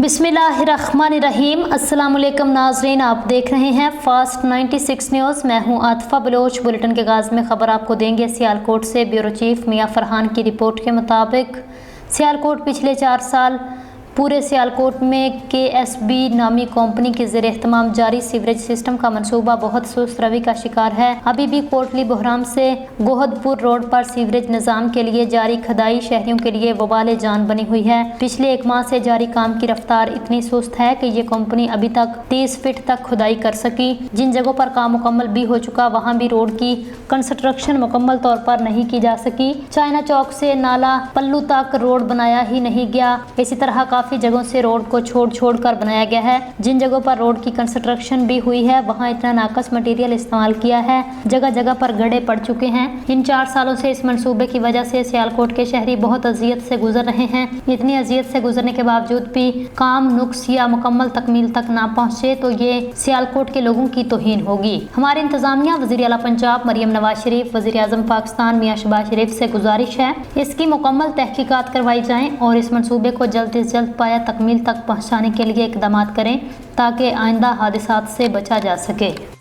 बिस्मिल्लाहिर्रहमानिर्रहीम। अस्सलाम वालेकुम नाज़रीन, आप देख रहे हैं फास्ट 96 न्यूज़। मैं हूं आतिफा बलोच। बुलेटिन के आगाज़ में ख़बर आपको देंगे सियालकोट से। ब्यूरो चीफ मियां फरहान की रिपोर्ट के मुताबिक सियालकोट पिछले 4 साल पूरे सियालकोट में KSB नामी कंपनी के ज़ेर एहतमाम जारी सीवरेज सिस्टम का मंसूबा बहुत सुस्त रवि का शिकार है। अभी भी कोटली बहराम से गोहदपुर रोड पर सीवरेज निज़ाम के लिए जारी खदाई शहरियों के लिए वबाल जान बनी हुई है। पिछले 1 माह से जारी काम की रफ्तार इतनी सुस्त है कि ये कंपनी अभी तक 30 फीट तक खुदाई कर सकी। जिन जगहों पर काम मुकम्मल भी हो चुका वहाँ भी रोड की कंस्ट्रक्शन मुकम्मल तौर पर नहीं की जा सकी। चाइना चौक से नाला पल्लू तक रोड बनाया ही नहीं गया। इसी तरह काफी जगहों से रोड को छोड़ कर बनाया गया है। जिन जगहों पर रोड की कंस्ट्रक्शन भी हुई है वहां इतना नाकस मटेरियल इस्तेमाल किया है, जगह जगह पर गड्ढे पड़ चुके हैं। इन 4 सालों से इस मंसूबे की वजह से सियालकोट के शहरी बहुत अजियत से गुजर रहे हैं। इतनी अजियत से गुजरने के बावजूद भी काम नुक्स या मुकम्मल तकमील तक ना पहुँचे तो ये सियालकोट के लोगों की तौहीन होगी। हमारी इंतजामिया वज़ीर आला पंजाब मरियम नवाज शरीफ, वज़ीर आज़म पाकिस्तान मियां शहबाज शरीफ से गुजारिश है इसकी मुकम्मल तहकीकात करवाई जाएँ और इस मंसूबे को जल्द से जल्द पाया तकमील तक पहुँचाने के लिए इक़दामात करें ताकि आइंदा हादिसात से बचा जा सके।